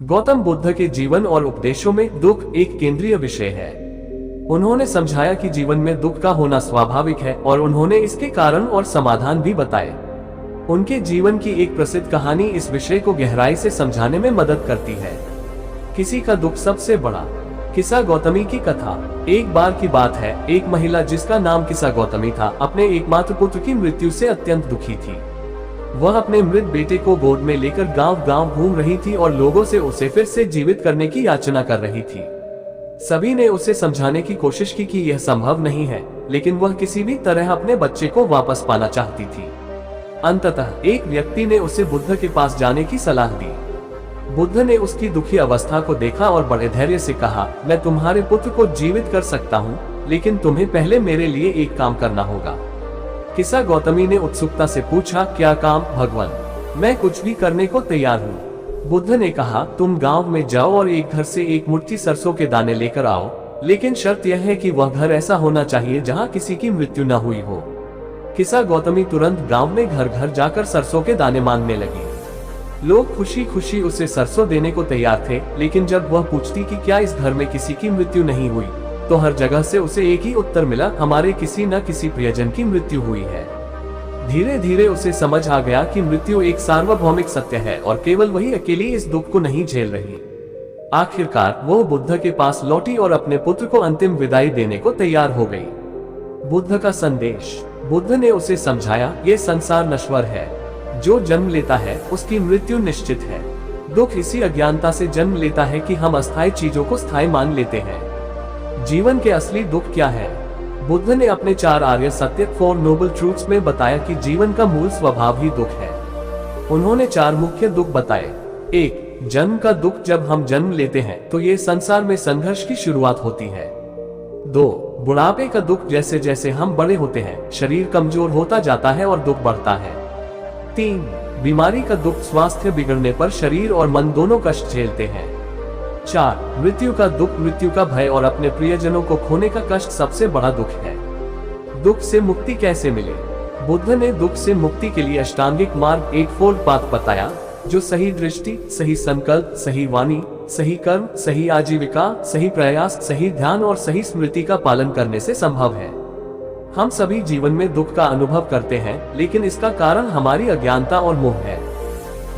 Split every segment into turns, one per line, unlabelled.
गौतम बुद्ध के जीवन और उपदेशों में दुख एक केंद्रीय विषय है। उन्होंने समझाया कि जीवन में दुख का होना स्वाभाविक है और उन्होंने इसके कारण और समाधान भी बताए। उनके जीवन की एक प्रसिद्ध कहानी इस विषय को गहराई से समझाने में मदद करती है। किसी का दुख सबसे बड़ा। किसा गौतमी की कथा। एक बार की बात है, एक महिला जिसका नाम किसा गौतमी था, अपने एकमात्र पुत्र की मृत्यु से अत्यंत दुखी थी। वह अपने मृत बेटे को गोद में लेकर गांव-गांव घूम रही थी और लोगों से उसे फिर से जीवित करने की याचना कर रही थी। सभी ने उसे समझाने की कोशिश की कि यह संभव नहीं है, लेकिन वह किसी भी तरह अपने बच्चे को वापस पाना चाहती थी। अंततः एक व्यक्ति ने उसे बुद्ध के पास जाने की सलाह दी। बुद्ध ने उसकी दुखी अवस्था को देखा और बड़े धैर्य से कहा, मैं तुम्हारे पुत्र को जीवित कर सकता हूँ, लेकिन तुम्हें पहले मेरे लिए एक काम करना होगा। किसा गौतमी ने उत्सुकता से पूछा, क्या काम भगवान? मैं कुछ भी करने को तैयार हूँ। बुद्ध ने कहा, तुम गांव में जाओ और एक घर से एक मुट्ठी सरसों के दाने लेकर आओ, लेकिन शर्त यह है कि वह घर ऐसा होना चाहिए जहाँ किसी की मृत्यु न हुई हो। किसा गौतमी तुरंत गांव में घर घर जाकर सरसों के दाने मांगने लगी। लोग खुशी खुशी उसे सरसों देने को तैयार थे, लेकिन जब वह पूछती कि क्या इस घर में किसी की मृत्यु नहीं हुई, तो हर जगह से उसे एक ही उत्तर मिला, हमारे किसी न किसी प्रियजन की मृत्यु हुई है। धीरे धीरे उसे समझ आ गया कि मृत्यु एक सार्वभौमिक सत्य है और केवल वही अकेली इस दुख को नहीं झेल रही। आखिरकार वो बुद्ध के पास लौटी और अपने पुत्र को अंतिम विदाई देने को तैयार हो गई। बुद्ध का संदेश। बुद्ध ने उसे समझाया, ये संसार नश्वर है, जो जन्म लेता है उसकी मृत्यु निश्चित है। दुख इसी अज्ञानता से जन्म लेता है कि हम अस्थायी चीजों को स्थायी मान लेते हैं। जीवन के असली दुख क्या है? बुद्ध ने अपने 4 आर्य सत्य 4 नोबल ट्रूथ्स में बताया कि जीवन का मूल स्वभाव ही दुख है। उन्होंने 4 मुख्य दुख बताए। 1. जन्म का दुख। जब हम जन्म लेते हैं तो ये संसार में संघर्ष की शुरुआत होती है। 2. बुढ़ापे का दुख। जैसे जैसे हम बड़े होते हैं, शरीर कमजोर होता जाता है और दुख बढ़ता है। 3. बीमारी का दुख। स्वास्थ्य बिगड़ने पर शरीर और मन दोनों कष्ट झेलते हैं। 4. मृत्यु का दुख। मृत्यु का भय और अपने प्रियजनों को खोने का कष्ट सबसे बड़ा दुख है। दुख से मुक्ति कैसे मिले? बुद्ध ने दुख से मुक्ति के लिए अष्टांगिक मार्ग 8 फोल्ड पाथ बताया, जो सही दृष्टि, सही संकल्प, सही वाणी, सही कर्म, सही आजीविका, सही प्रयास, सही ध्यान और सही स्मृति का पालन करने से संभव है। हम सभी जीवन में दुख का अनुभव करते हैं, लेकिन इसका कारण हमारी अज्ञानता और मोह है।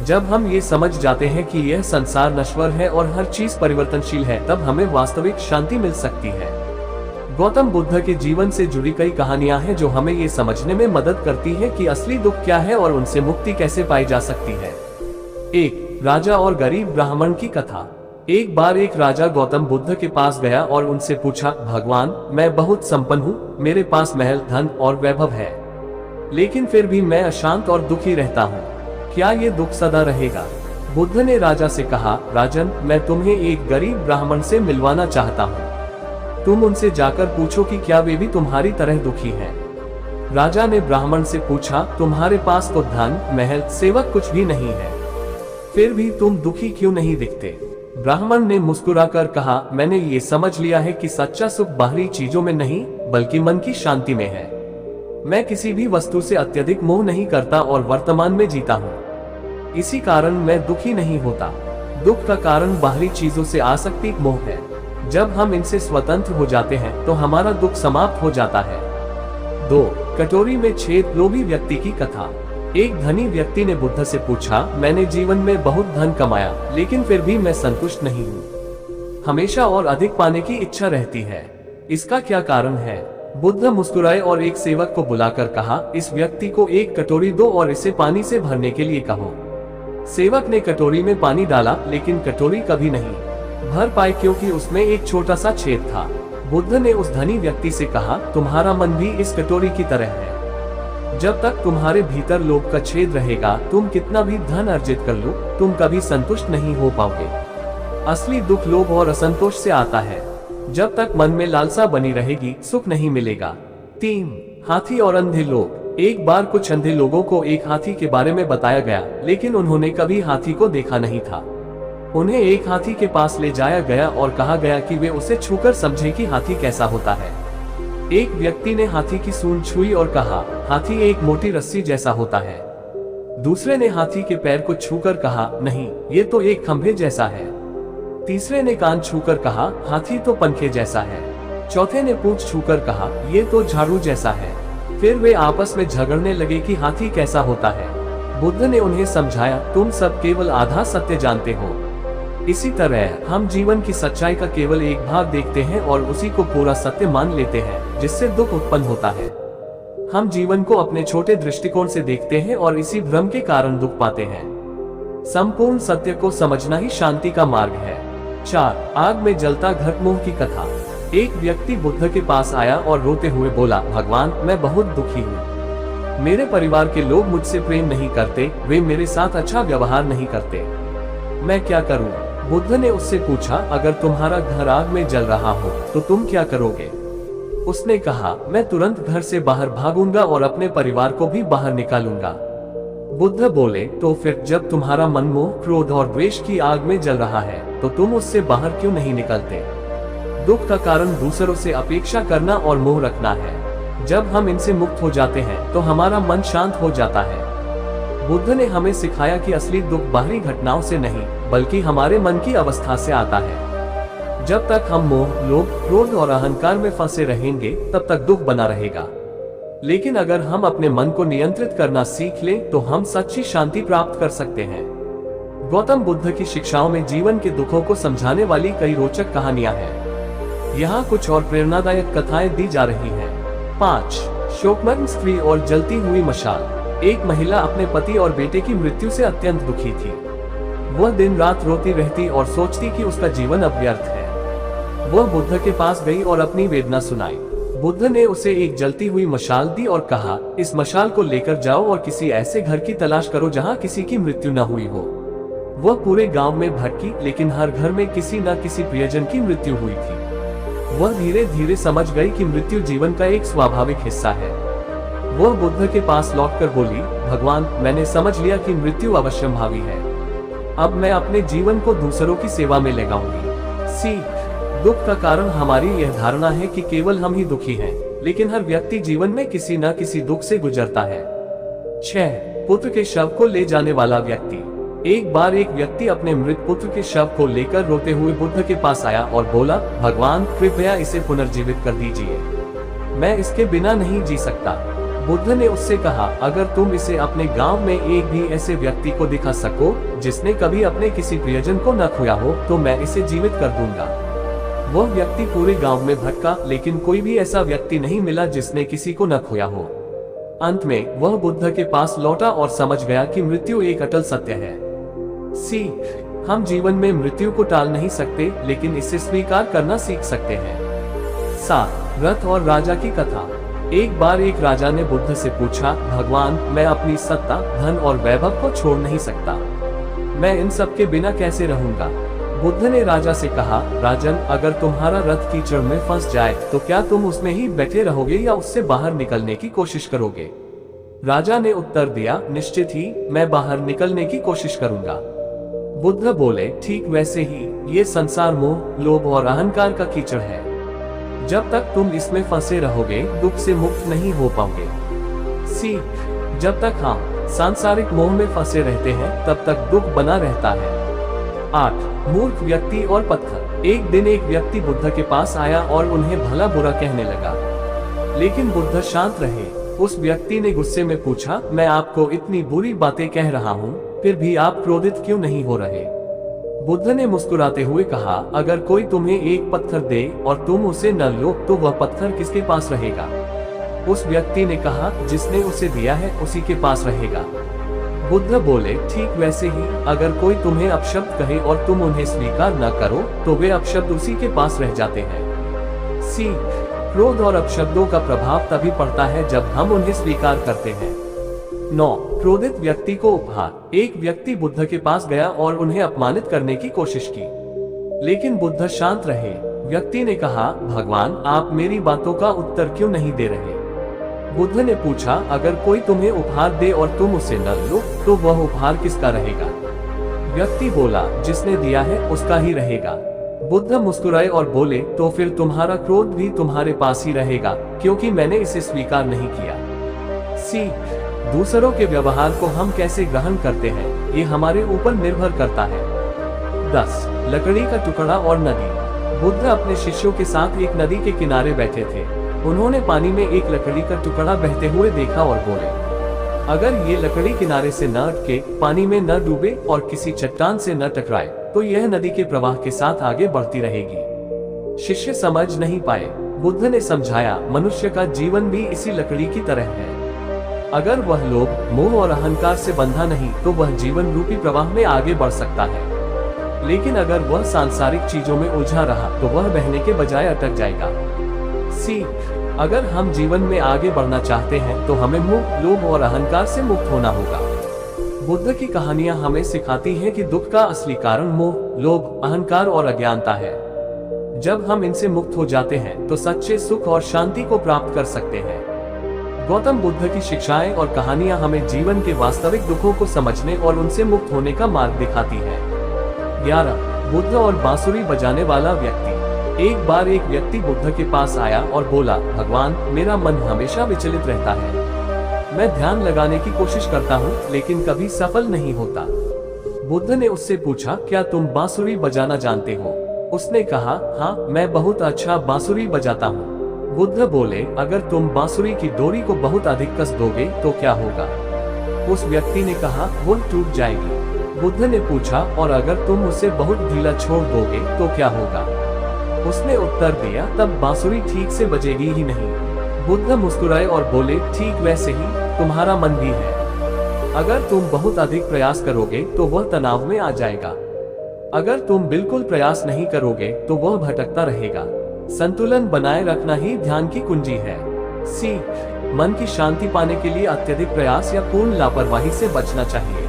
जब हम ये समझ जाते हैं कि यह संसार नश्वर है और हर चीज परिवर्तनशील है, तब हमें वास्तविक शांति मिल सकती है। गौतम बुद्ध के जीवन से जुड़ी कई कहानियां हैं जो हमें ये समझने में मदद करती है कि असली दुख क्या है और उनसे मुक्ति कैसे पाई जा सकती है। 1. राजा और गरीब ब्राह्मण की कथा। एक बार एक राजा गौतम बुद्ध के पास गया और उनसे पूछा, भगवान, मैं बहुत संपन्न हूँ, मेरे पास महल, धन और वैभव है, लेकिन फिर भी मैं अशांत और दुखी रहता हूँ। क्या ये दुख सदा रहेगा? बुद्ध ने राजा से कहा, राजन, मैं तुम्हें एक गरीब ब्राह्मण से मिलवाना चाहता हूँ। तुम उनसे जाकर पूछो कि क्या वे भी तुम्हारी तरह दुखी हैं। राजा ने ब्राह्मण से पूछा, तुम्हारे पास तो धन, महल, सेवक कुछ भी नहीं है, फिर भी तुम दुखी क्यों नहीं दिखते? ब्राह्मण ने मुस्कुराकर कहा, मैंने ये समझ लिया है कि सच्चा सुख बाहरी चीजों में नहीं, बल्कि मन की शांति में है। मैं किसी भी वस्तु से अत्यधिक मोह नहीं करता और वर्तमान में जीता हूँ। इसी कारण मैं दुखी नहीं होता। दुख का कारण बाहरी चीजों से आसक्ति, मोह है। जब हम इनसे स्वतंत्र हो जाते हैं तो हमारा दुख समाप्त हो जाता है। 2. कटोरी में छेद। लोभी व्यक्ति की कथा। एक धनी व्यक्ति ने बुद्ध से पूछा, मैंने जीवन में बहुत धन कमाया, लेकिन फिर भी मैं संतुष्ट नहीं हूँ। हमेशा और अधिक पाने की इच्छा रहती है। इसका क्या कारण है? बुद्ध मुस्कुराए और एक सेवक को बुलाकर कहा, इस व्यक्ति को एक कटोरी दो और इसे पानी से भरने के लिए कहो। सेवक ने कटोरी में पानी डाला, लेकिन कटोरी कभी नहीं भर पाई क्योंकि उसमें एक छोटा सा छेद था। बुद्ध ने उस धनी व्यक्ति से कहा, तुम्हारा मन भी इस कटोरी की तरह है। जब तक तुम्हारे भीतर लोभ का छेद रहेगा, तुम कितना भी धन अर्जित कर लो, तुम कभी संतुष्ट नहीं हो पाओगे। असली दुख लोभ और असंतोष से आता है। जब तक मन में लालसा बनी रहेगी, सुख नहीं मिलेगा। 3. हाथी और अंधे लोग। एक बार कुछ अंधे लोगों को एक हाथी के बारे में बताया गया, लेकिन उन्होंने कभी हाथी को देखा नहीं था। उन्हें एक हाथी के पास ले जाया गया और कहा गया कि वे उसे छूकर समझे कि हाथी कैसा होता है। एक व्यक्ति ने हाथी की सूंड छुई और कहा, हाथी एक मोटी रस्सी जैसा होता है। दूसरे ने हाथी के पैर को छूकर कहा, नहीं, ये तो एक खंभे जैसा है। तीसरे ने कान छूकर कहा, हाथी तो पंखे जैसा है। चौथे ने पूंछ छूकर कहा, ये तो झाड़ू जैसा है। फिर वे आपस में झगड़ने लगे कि हाथी कैसा होता है। बुद्ध ने उन्हें समझाया, तुम सब केवल आधा सत्य जानते हो। इसी तरह हम जीवन की सच्चाई का केवल एक भाग देखते हैं और उसी को पूरा सत्य मान लेते हैं, जिससे दुख उत्पन्न होता है। हम जीवन को अपने छोटे दृष्टिकोण से देखते हैं और इसी भ्रम के कारण दुख पाते हैं। संपूर्ण सत्य को समझना ही शांति का मार्ग है। 4. आग में जलता घट मोह की कथा। एक व्यक्ति बुद्ध के पास आया और रोते हुए बोला, भगवान, मैं बहुत दुखी हूँ। मेरे परिवार के लोग मुझसे प्रेम नहीं करते, वे मेरे साथ अच्छा व्यवहार नहीं करते। मैं क्या करूँ? बुद्ध ने उससे पूछा, अगर तुम्हारा घर आग में जल रहा हो तो तुम क्या करोगे? उसने कहा, मैं तुरंत घर से बाहर भागूंगा और अपने परिवार को भी बाहर निकालूंगा। बुद्ध बोले, तो फिर जब तुम्हारा मन मोह, क्रोध और द्वेष की आग में जल रहा है तो तुम उससे बाहर क्यों नहीं निकलते? दुख का कारण दूसरों से अपेक्षा करना और मोह रखना है। जब हम इनसे मुक्त हो जाते हैं तो हमारा मन शांत हो जाता है। बुद्ध ने हमें सिखाया कि असली दुख बाहरी घटनाओं से नहीं, बल्कि हमारे मन की अवस्था से आता है। जब तक हम मोह, लोभ, क्रोध और अहंकार में फंसे रहेंगे, तब तक दुख बना रहेगा। लेकिन अगर हम अपने मन को नियंत्रित करना सीख लें, तो हम सच्ची शांति प्राप्त कर सकते हैं। गौतम बुद्ध की शिक्षाओं में जीवन के दुखों को समझाने वाली कई रोचक कहानियां हैं। यहाँ कुछ और प्रेरणादायक कथाएं दी जा रही हैं। 5. शोकमग्न स्त्री और जलती हुई मशाल। एक महिला अपने पति और बेटे की मृत्यु से अत्यंत दुखी थी। वह दिन रात रोती रहती और सोचती कि उसका जीवन अब व्यर्थ है। वह बुद्ध के पास गई और अपनी वेदना सुनाई। बुद्ध ने उसे एक जलती हुई मशाल दी और कहा, इस मशाल को लेकर जाओ और किसी ऐसे घर की तलाश करो जहाँ किसी की मृत्यु न हुई हो। वह पूरे गांव में भटकी, लेकिन हर घर में किसी न किसी प्रियजन की मृत्यु हुई थी। वह धीरे धीरे समझ गई कि मृत्यु जीवन का एक स्वाभाविक हिस्सा है। वह बुद्ध के पास लौटकर बोली, भगवान, मैंने समझ लिया कि मृत्यु अवश्यंभावी है। अब मैं अपने जीवन को दूसरों की सेवा में लगाऊंगी। सीख। दुख का कारण हमारी यह धारणा है कि केवल हम ही दुखी हैं, लेकिन हर व्यक्ति जीवन में किसी न किसी दुख से गुजरता है। 6. पुत्र के शव को ले जाने वाला व्यक्ति। एक बार एक व्यक्ति अपने मृत पुत्र के शव को लेकर रोते हुए बुद्ध के पास आया और बोला, भगवान, कृपया इसे पुनर्जीवित कर दीजिए। मैं इसके बिना नहीं जी सकता। बुद्ध ने उससे कहा, अगर तुम इसे अपने गांव में एक भी ऐसे व्यक्ति को दिखा सको जिसने कभी अपने किसी प्रियजन को न खोया हो, तो मैं इसे जीवित कर दूंगा। वह व्यक्ति पूरे गांव में भटका, लेकिन कोई भी ऐसा व्यक्ति नहीं मिला जिसने किसी को न खोया हो। अंत में वह बुद्ध के पास लौटा और समझ गया कि मृत्यु एक अटल सत्य है। सीख। हम जीवन में मृत्यु को टाल नहीं सकते, लेकिन इसे स्वीकार करना सीख सकते हैं। 7. रथ और राजा की कथा। एक बार एक राजा ने बुद्ध से पूछा, भगवान, मैं अपनी सत्ता, धन और वैभव को छोड़ नहीं सकता। मैं इन सब के बिना कैसे रहूंगा? बुद्ध ने राजा से कहा, राजन, अगर तुम्हारा रथ कीचड़ में फंस जाए तो क्या तुम उसमें ही बैठे रहोगे या उससे बाहर निकलने की कोशिश करोगे? राजा ने उत्तर दिया, निश्चित ही मैं बाहर निकलने की कोशिश करूंगा। बुद्ध बोले, ठीक वैसे ही ये संसार मोह, लोभ और अहंकार का कीचड़ है। जब तक तुम इसमें फंसे रहोगे, दुख से मुक्त नहीं हो पाओगे। सीख। जब तक हम सांसारिक मोह में फंसे रहते हैं, तब तक दुख बना रहता है। 8. मूर्ख व्यक्ति और पत्थर। एक दिन एक व्यक्ति बुद्ध के पास आया और उन्हें भला बुरा कहने लगा, लेकिन बुद्ध शांत रहे। उस व्यक्ति ने गुस्से में पूछा, मैं आपको इतनी बुरी बातें कह रहा हूँ, फिर भी आप क्रोधित क्यों नहीं हो रहे? बुद्ध ने मुस्कुराते हुए कहा, अगर कोई तुम्हें एक पत्थर दे और तुम उसे न लो, तो वह पत्थर किसके पास रहेगा? उस व्यक्ति ने कहा, जिसने उसे दिया है उसी के पास रहेगा। बुद्ध बोले, ठीक वैसे ही अगर कोई तुम्हें अपशब्द कहे और तुम उन्हें स्वीकार न करो, तो वे अपशब्द उसी के पास रह जाते हैं। सीख। क्रोध और अपशब्दों का प्रभाव तभी पड़ता है जब हम उन्हें स्वीकार करते हैं। 9. क्रोधित व्यक्ति को उपहार। एक व्यक्ति बुद्ध के पास गया और उन्हें अपमानित करने की कोशिश की, लेकिन बुद्ध शांत रहे। व्यक्ति ने कहा, भगवान, आप मेरी बातों का उत्तर क्यों नहीं दे रहे? बुद्ध ने पूछा, अगर कोई तुम्हें उपहार दे और तुम उसे न लो, तो वह उपहार किसका रहेगा? व्यक्ति बोला, जिसने दिया है उसका ही रहेगा। बुद्ध मुस्कुराए और बोले, तो फिर तुम्हारा क्रोध भी तुम्हारे पास ही रहेगा, क्योंकि मैंने इसे स्वीकार नहीं किया। सीख। दूसरों के व्यवहार को हम कैसे ग्रहण करते हैं ये हमारे ऊपर निर्भर करता है। 10 लकड़ी का टुकड़ा और नदी। बुद्ध अपने शिष्यों के साथ एक नदी के किनारे बैठे थे। उन्होंने पानी में एक लकड़ी का टुकड़ा बहते हुए देखा और बोले, अगर ये लकड़ी किनारे से न अटके, पानी में न डूबे और किसी चट्टान से न टकराए तो यह नदी के प्रवाह के साथ आगे बढ़ती रहेगी। शिष्य समझ नहीं पाए। बुद्ध ने समझाया, मनुष्य का जीवन भी इसी लकड़ी की तरह है। अगर वह लोभ, मोह और अहंकार से बंधा नहीं तो वह जीवन रूपी प्रवाह में आगे बढ़ सकता है। लेकिन अगर वह सांसारिक चीजों में उलझा रहा तो वह बहने के बजाय अटक जाएगा। सीख, अगर हम जीवन में आगे बढ़ना चाहते हैं तो हमें मोह, लोभ और अहंकार से मुक्त होना होगा। बुद्ध की कहानियां हमें सिखाती हैं कि दुख का असली कारण मोह, लोभ, अहंकार और अज्ञानता है। जब हम इनसे मुक्त हो जाते हैं तो सच्चे सुख और शांति को प्राप्त कर सकते हैं। गौतम बुद्ध की शिक्षाएं और कहानियां हमें जीवन के वास्तविक दुखों को समझने और उनसे मुक्त होने का मार्ग दिखाती है। 11 बुद्ध और बांसुरी बजाने वाला व्यक्ति। एक बार एक व्यक्ति बुद्ध के पास आया और बोला, भगवान, मेरा मन हमेशा विचलित रहता है। मैं ध्यान लगाने की कोशिश करता हूँ लेकिन कभी सफल नहीं होता। बुद्ध ने उससे पूछा, क्या तुम बांसुरी बजाना जानते हो? उसने कहा, हाँ, मैं बहुत अच्छा बांसुरी बजाता हूँ। बुद्ध बोले, अगर तुम बांसुरी की डोरी को बहुत अधिक कस दोगे तो क्या होगा? उस व्यक्ति ने कहा, वो टूट जाएगी। बुद्ध ने पूछा, और अगर तुम उसे बहुत ढीला छोड़ दोगे तो क्या होगा? उसने उत्तर दिया, तब बांसुरी ठीक से बजेगी ही नहीं। बुद्ध मुस्कुराए और बोले, ठीक वैसे ही तुम्हारा मन भी है। अगर तुम बहुत अधिक प्रयास करोगे तो वह तनाव में आ जाएगा। अगर तुम बिल्कुल प्रयास नहीं करोगे तो वह भटकता रहेगा। संतुलन बनाए रखना ही ध्यान की कुंजी है। सीख, मन की शांति पाने के लिए अत्यधिक प्रयास या पूर्ण लापरवाही से बचना चाहिए।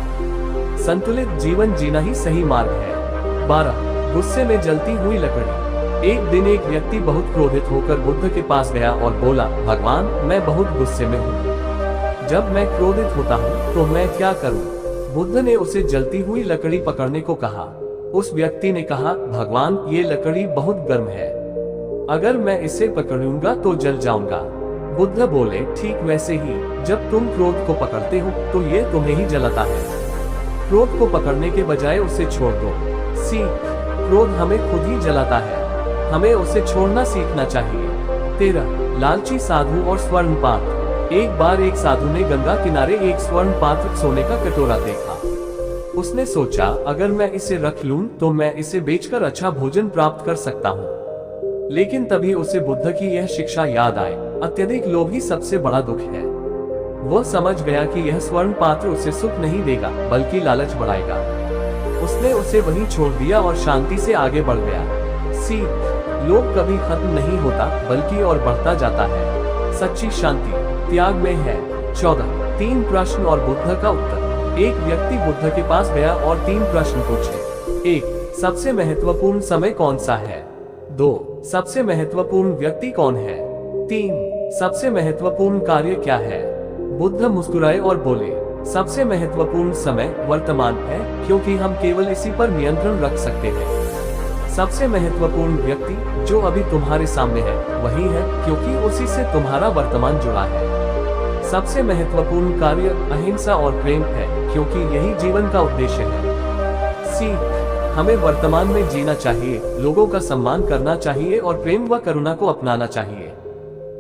संतुलित जीवन जीना ही सही मार्ग है। 12 गुस्से में जलती हुई लकड़ी। एक दिन एक व्यक्ति बहुत क्रोधित होकर बुद्ध के पास गया और बोला, भगवान, मैं बहुत गुस्से में हूँ। जब मैं क्रोधित होता हूँ तो मैं क्या करूँ? बुद्ध ने उसे जलती हुई लकड़ी पकड़ने को कहा। उस व्यक्ति ने कहा, भगवान, ये लकड़ी बहुत गर्म है। अगर मैं इसे पकड़ूंगा तो जल जाऊंगा। बुद्ध बोले, ठीक वैसे ही जब तुम क्रोध को पकड़ते हो तो ये तुम्हें ही जलाता है। क्रोध को पकड़ने के बजाय उसे छोड़ दो। सीख, क्रोध हमें खुद ही जलाता है, हमें उसे छोड़ना सीखना चाहिए। 13 लालची साधु और स्वर्ण पात्र। एक बार एक साधु ने गंगा किनारे एक स्वर्ण पात्र सोने का कटोरा देखा। उसने सोचा, अगर मैं इसे रख लूं तो मैं इसे बेचकर अच्छा भोजन प्राप्त कर सकता हूँ। लेकिन तभी उसे बुद्ध की यह शिक्षा याद आई, अत्यधिक लोभ ही सबसे बड़ा दुख है। वह समझ गया कि यह स्वर्ण पात्र उसे सुख नहीं देगा बल्कि लालच बढ़ाएगा। उसने उसे वहीं छोड़ दिया और शांति से आगे बढ़ गया। सीख, लोभ कभी खत्म नहीं होता बल्कि और बढ़ता जाता है। सच्ची शांति त्याग में है। 14 3 प्रश्न और बुद्ध का उत्तर। एक व्यक्ति बुद्ध के पास गया और 3 प्रश्न पूछे। 1 सबसे महत्वपूर्ण समय कौन सा है? 2 सबसे महत्वपूर्ण व्यक्ति कौन है? 3 सबसे महत्वपूर्ण कार्य क्या है? बुद्ध मुस्कुराए और बोले, सबसे महत्वपूर्ण समय वर्तमान है, क्योंकि हम केवल इसी पर नियंत्रण रख सकते हैं। सबसे महत्वपूर्ण व्यक्ति जो अभी तुम्हारे सामने है वही है, क्योंकि उसी से तुम्हारा वर्तमान जुड़ा है। सबसे महत्वपूर्ण कार्य अहिंसा और प्रेम है, क्योंकि यही जीवन का उद्देश्य है। सीख, हमें वर्तमान में जीना चाहिए, लोगों का सम्मान करना चाहिए और प्रेम व करुणा को अपनाना चाहिए।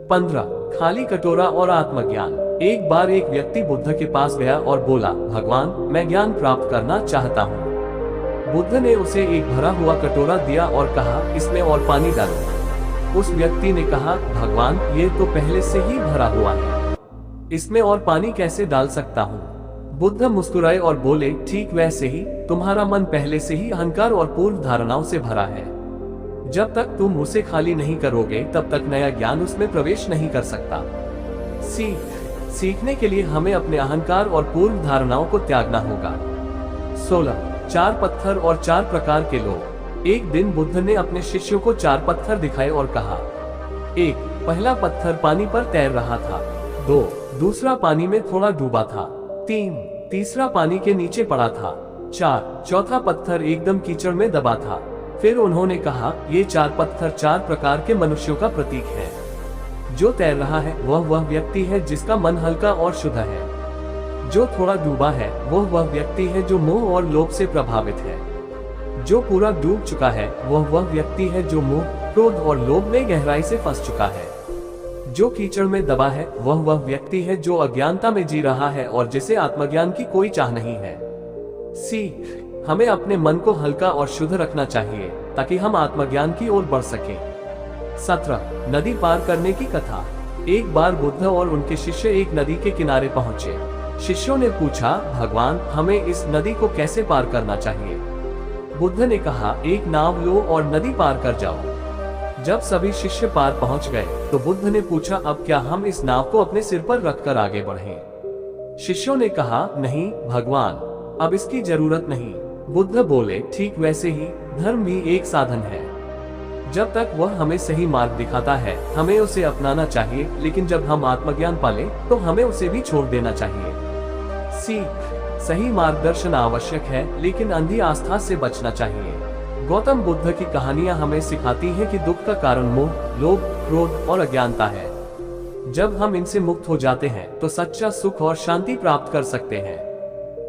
15 खाली कटोरा और आत्मज्ञान। एक बार एक व्यक्ति बुद्ध के पास गया और बोला, भगवान, मैं ज्ञान प्राप्त करना चाहता हूँ। बुद्ध ने उसे एक भरा हुआ कटोरा दिया और कहा, इसमें और पानी डालो। उस व्यक्ति ने कहा, भगवान, ये तो पहले से ही भरा हुआ है, इसमें और पानी कैसे डाल सकता हूँ? बुद्ध मुस्कुराए और बोले, ठीक वैसे ही तुम्हारा मन पहले से ही अहंकार और पूर्व धारणाओं से भरा है। जब तक तुम उसे खाली नहीं करोगे तब तक नया ज्ञान उसमें प्रवेश नहीं कर सकता। सीखने के लिए हमें अपने अहंकार और पूर्व धारणाओं को त्यागना होगा। 16 4 पत्थर और 4 प्रकार के लोग। एक दिन बुद्ध ने अपने शिष्यों को 4 पत्थर दिखाए और कहा, 1 पहला पत्थर पानी पर तैर रहा था। 2 दूसरा पानी में थोड़ा डूबा था। 3 तीसरा पानी के नीचे पड़ा था। 4 चौथा पत्थर एकदम कीचड़ में दबा था। फिर उन्होंने कहा, ये 4 पत्थर 4 प्रकार के मनुष्यों का प्रतीक है। जो तैर रहा है वह व्यक्ति है जिसका मन हल्का और शुद्ध है। जो थोड़ा डूबा है वह व्यक्ति है जो मोह और लोभ से प्रभावित है। जो पूरा डूब चुका है वह व्यक्ति है जो मोह, क्रोध और लोभ में गहराई से फंस चुका है। जो कीचड़ में दबा है वह व्यक्ति है जो अज्ञानता में जी रहा है और जिसे आत्मज्ञान की कोई चाह नहीं है। सी, हमें अपने मन को हल्का और शुद्ध रखना चाहिए ताकि हम आत्मज्ञान की ओर बढ़ सकें। 17 नदी पार करने की कथा। एक बार बुद्ध और उनके शिष्य एक नदी के किनारे पहुंचे। शिष्यों ने पूछा, भगवान, हमें इस नदी को कैसे पार करना चाहिए? बुद्ध ने कहा, एक नाव लो और नदी पार कर जाओ। जब सभी शिष्य पार पहुंच गए तो बुद्ध ने पूछा, अब क्या हम इस नाव को अपने सिर पर रखकर आगे बढ़ें? शिष्यों ने कहा, नहीं भगवान, अब इसकी जरूरत नहीं। बुद्ध बोले, ठीक वैसे ही धर्म भी एक साधन है। जब तक वह हमें सही मार्ग दिखाता है हमें उसे अपनाना चाहिए, लेकिन जब हम आत्मज्ञान पाले तो हमें उसे भी छोड़ देना चाहिए। सही मार्गदर्शन आवश्यक है, लेकिन अंधी आस्था से बचना चाहिए। गौतम बुद्ध की कहानियां हमें सिखाती हैं कि दुख का कारण मोह, लोभ, क्रोध और अज्ञानता है। जब हम इनसे मुक्त हो जाते हैं तो सच्चा सुख और शांति प्राप्त कर सकते हैं।